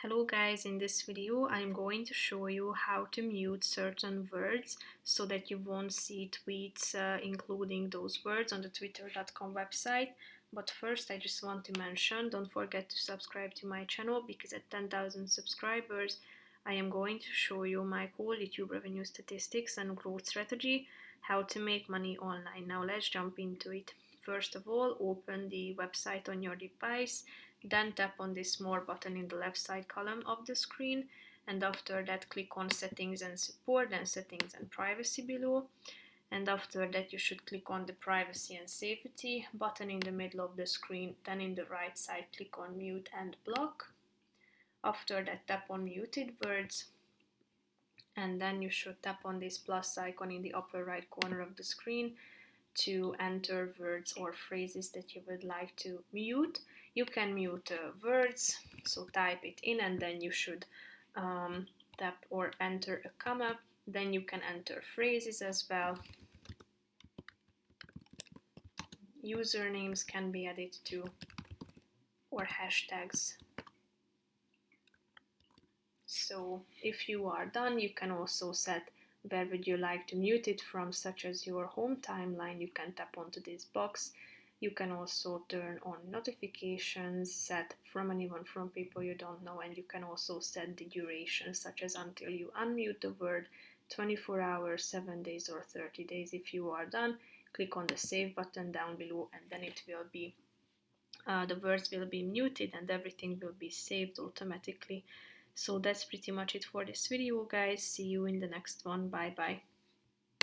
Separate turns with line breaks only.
Hello guys, in this video I'm going to show you how to mute certain words so that you won't see tweets including those words on the twitter.com website. But first I just want to mention, don't forget to subscribe to my channel because at 10,000 subscribers I am going to show you my whole YouTube revenue statistics and growth strategy, how to make money online. Now let's jump into it. First of all, open the website on your device. Then tap on this More button in the left side column of the screen, and after that click on Settings and Support, then Settings and Privacy below, and after that you should click on the Privacy and Safety button in the middle of the screen. Then in the right side click on Mute and Block. After that tap on Muted Words, and then you should tap on this plus icon in the upper right corner of the screen to enter words or phrases that you would like to mute. You can mute words, so type it in and then you should tap or enter a comma. Then you can enter phrases as well. Usernames can be added to, or hashtags. So if you are done, you can also set where would you like to mute it from, such as your home timeline. You can tap onto this box. You can also turn on notifications, set from anyone, from people you don't know, and you can also set the duration, such as until you unmute the word, 24 hours, 7 days, or 30 days. If you are done, click on the save button down below, and then it will be the words will be muted and everything will be saved automatically. So that's pretty much it for this video, guys. See you in the next one. Bye bye.